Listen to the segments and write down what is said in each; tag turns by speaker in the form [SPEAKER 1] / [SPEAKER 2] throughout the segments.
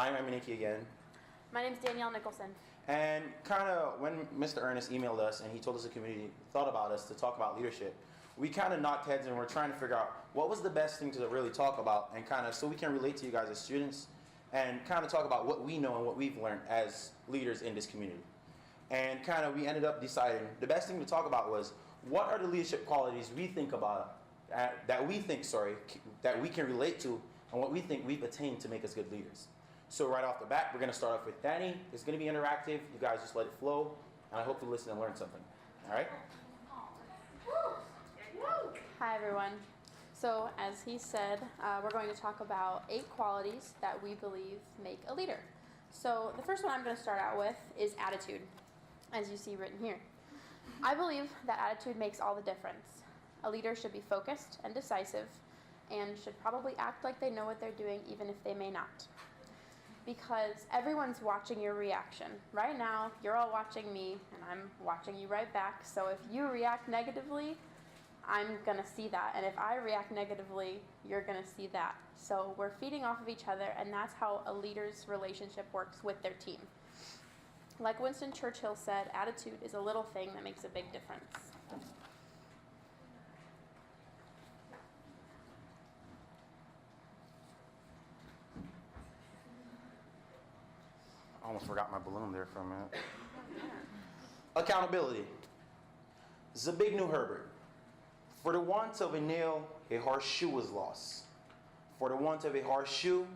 [SPEAKER 1] I'm Ammuniki again.
[SPEAKER 2] My name's Danielle Nicholson.
[SPEAKER 1] And kind of when Mr. Ernest emailed us and he told us the community thought about us to talk about leadership, we kind of knocked heads and we're trying to figure out what was the best thing to really talk about, and kind of so we can relate to you guys as students and kind of talk about what we know and what we've learned as leaders in this community. And kind of we ended up deciding the best thing to talk about was what are the leadership qualities we think about, that we can relate to, and what we think we've attained to make us good leaders. So right off the bat, we're going to start off with Danny. It's going to be interactive. You guys just let it flow, and I hope you listen and learn something. All right?
[SPEAKER 2] Hi, everyone. So as he said, we're going to talk about 8 qualities that we believe make a leader. So the first one I'm going to start out with is attitude, as you see written here. I believe that attitude makes all the difference. A leader should be focused and decisive and should probably act like they know what they're doing even if they may not. Because everyone's watching your reaction. Right now, you're all watching me, and I'm watching you right back. So if you react negatively, I'm going to see that. And if I react negatively, you're going to see that. So we're feeding off of each other, and that's how a leader's relationship works with their team. Like Winston Churchill said, attitude is a little thing that makes a big difference.
[SPEAKER 1] I almost forgot my balloon there for a minute. Accountability. Zabignu Herbert. For the want of a nail, a horseshoe was lost. For the want of a horseshoe,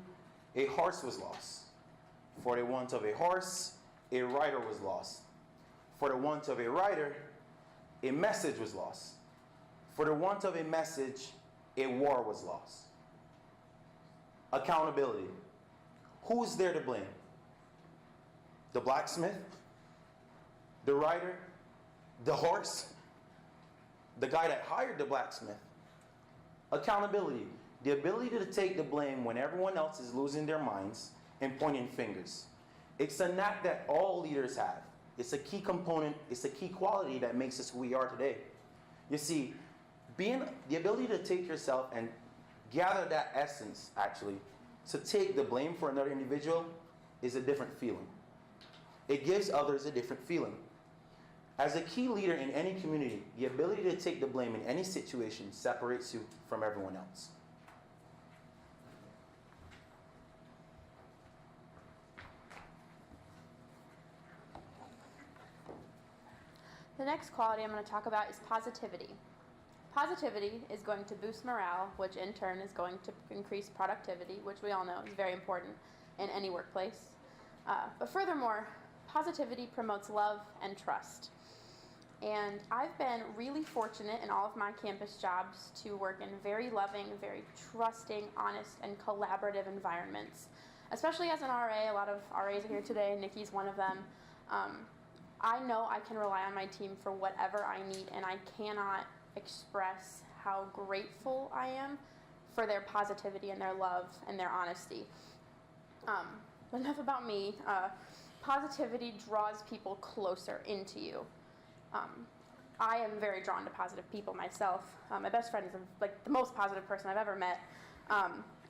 [SPEAKER 1] a horse was lost. For the want of a horse, a rider was lost. For the want of a rider, a message was lost. For the want of a message, a war was lost. Accountability. Who's there to blame? The blacksmith, the rider, the horse, the guy that hired the blacksmith. Accountability, the ability to take the blame when everyone else is losing their minds and pointing fingers. It's a knack that all leaders have. It's a key component, it's a key quality that makes us who we are today. You see, being the ability to take yourself and gather that essence, actually, to take the blame for another individual is a different feeling. It gives others a different feeling. As a key leader in any community, the ability to take the blame in any situation separates you from everyone else.
[SPEAKER 2] The next quality I'm going to talk about is positivity. Positivity is going to boost morale, which in turn is going to increase productivity, which we all know is very important in any workplace. But furthermore, positivity promotes love and trust. And I've been really fortunate in all of my campus jobs to work in very loving, very trusting, honest, and collaborative environments. Especially as an RA, a lot of RAs are here today, Nikki's one of them. I know I can rely on my team for whatever I need, and I cannot express how grateful I am for their positivity and their love and their honesty. But enough about me. Positivity draws people closer into you. I am very drawn to positive people myself. My best friend is like the most positive person I've ever met.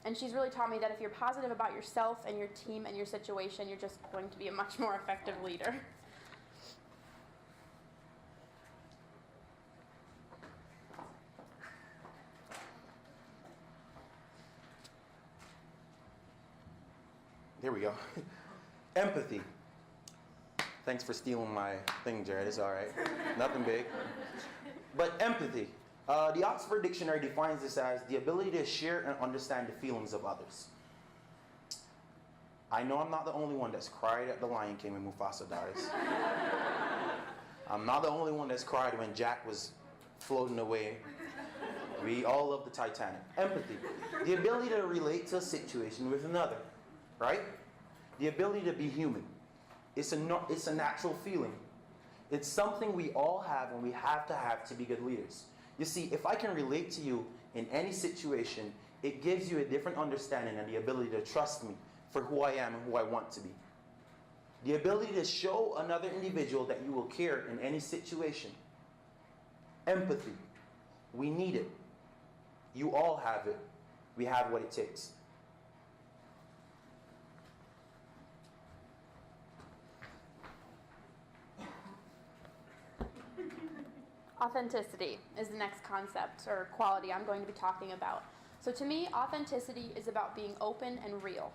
[SPEAKER 2] And she's really taught me that if you're positive about yourself and your team and your situation, you're just going to be a much more effective leader.
[SPEAKER 1] There we go. Empathy. Thanks for stealing my thing, Jared. It's all right. Nothing big. But empathy. The Oxford Dictionary defines this as the ability to share and understand the feelings of others. I know I'm not the only one that's cried at The Lion King when Mufasa dies. I'm not the only one that's cried when Jack was floating away. We all love the Titanic. Empathy. The ability to relate to a situation with another. Right? The ability to be human. It's a natural feeling. It's something we all have and we have to be good leaders. You see, if I can relate to you in any situation, it gives you a different understanding and the ability to trust me for who I am and who I want to be. The ability to show another individual that you will care in any situation. Empathy. We need it. You all have it. We have what it takes.
[SPEAKER 2] Authenticity is the next concept or quality I'm going to be talking about. So to me, authenticity is about being open and real.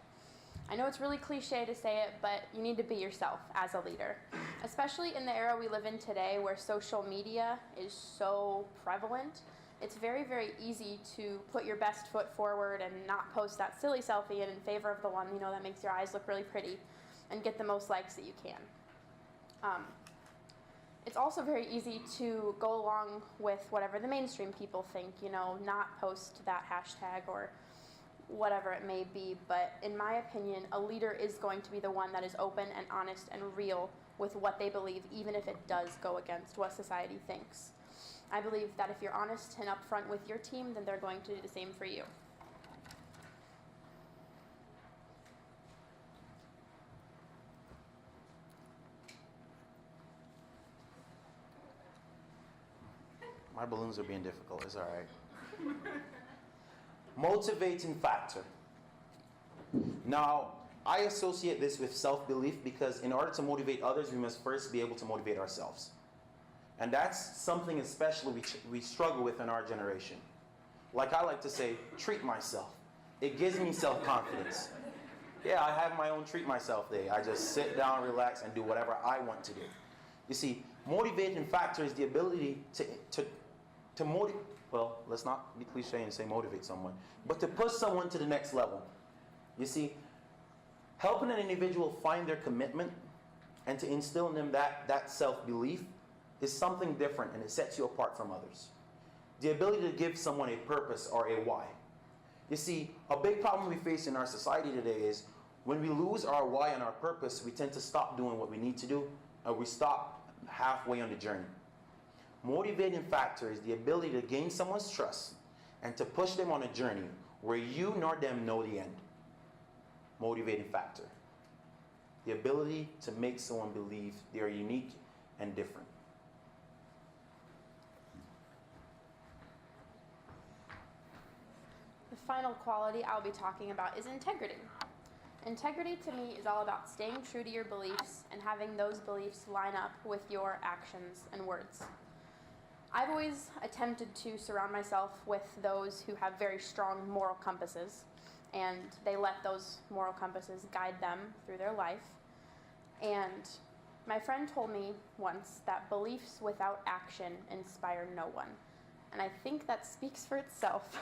[SPEAKER 2] I know it's really cliche to say it, but you need to be yourself as a leader. Especially in the era we live in today where social media is so prevalent, it's very, very easy to put your best foot forward and not post that silly selfie and in favor of the one, that makes your eyes look really pretty and get the most likes that you can. It's also very easy to go along with whatever the mainstream people think, not post that hashtag or whatever it may be. But in my opinion, a leader is going to be the one that is open and honest and real with what they believe, even if it does go against what society thinks. I believe that if you're honest and upfront with your team, then they're going to do the same for you.
[SPEAKER 1] My balloons are being difficult. It's all right. Motivating factor. Now, I associate this with self-belief because in order to motivate others, we must first be able to motivate ourselves. And that's something especially we struggle with in our generation. Like I like to say, treat myself. It gives me self-confidence. Yeah, I have my own treat myself day. I just sit down, relax, and do whatever I want to do. You see, motivating factor is the ability to motivate, well, let's not be cliche and say motivate someone, but to push someone to the next level. You see, helping an individual find their commitment and to instill in them that self-belief is something different, and it sets you apart from others. The ability to give someone a purpose or a why. You see, a big problem we face in our society today is when we lose our why and our purpose, we tend to stop doing what we need to do, or we stop halfway on the journey. Motivating factor is the ability to gain someone's trust and to push them on a journey where you nor them know the end. Motivating factor. The ability to make someone believe they are unique and different.
[SPEAKER 2] The final quality I'll be talking about is integrity. Integrity to me is all about staying true to your beliefs and having those beliefs line up with your actions and words. I've always attempted to surround myself with those who have very strong moral compasses, and they let those moral compasses guide them through their life. And my friend told me once that beliefs without action inspire no one. And I think that speaks for itself.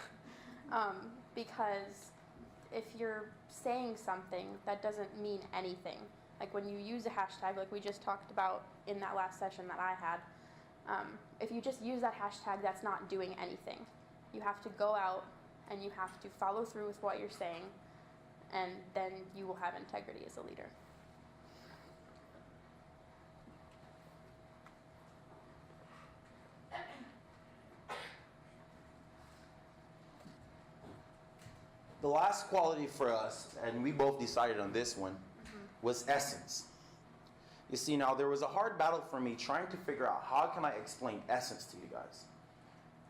[SPEAKER 2] Because if you're saying something that doesn't mean anything, like when you use a hashtag like we just talked about in that last session that I had, if you just use that hashtag, that's not doing anything. You have to go out and you have to follow through with what you're saying, and then you will have integrity as a leader.
[SPEAKER 1] The last quality for us, and we both decided on this one, was essence. You see, now there was a hard battle for me trying to figure out how can I explain essence to you guys.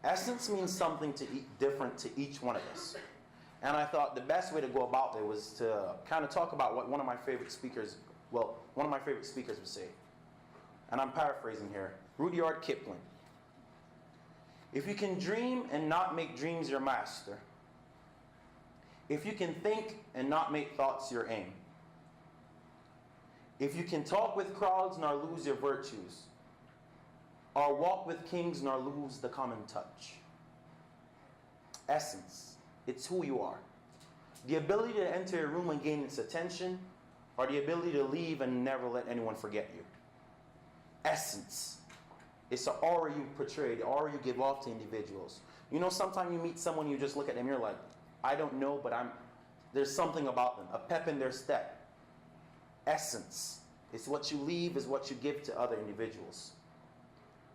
[SPEAKER 1] Essence means something different to each one of us. And I thought the best way to go about it was to kind of talk about what one of my favorite speakers would say. And I'm paraphrasing here. Rudyard Kipling. If you can dream and not make dreams your master, if you can think and not make thoughts your aim, if you can talk with crowds nor lose your virtues, or walk with kings nor lose the common touch. Essence, it's who you are. The ability to enter a room and gain its attention, or the ability to leave and never let anyone forget you. Essence, it's the aura you portray, the aura you give off to individuals. You know, sometimes you meet someone, you just look at them, you're like, I don't know, but there's something about them, a pep in their step. Essence. It's what you leave is what you give to other individuals.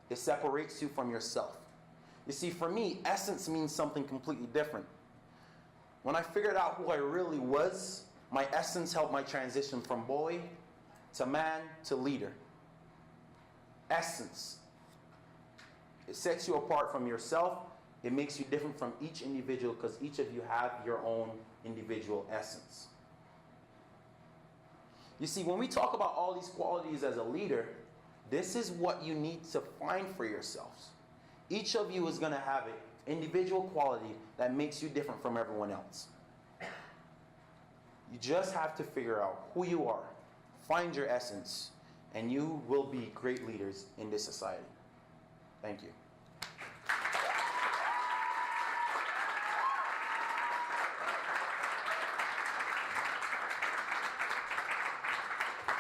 [SPEAKER 1] It separates you from yourself. You see, for me, essence means something completely different. When I figured out who I really was, my essence helped my transition from boy to man to leader. Essence. It sets you apart from yourself. It makes you different from each individual because each of you have your own individual essence. You see, when we talk about all these qualities as a leader, this is what you need to find for yourselves. Each of you is going to have an individual quality that makes you different from everyone else. You just have to figure out who you are, find your essence, and you will be great leaders in this society. Thank you.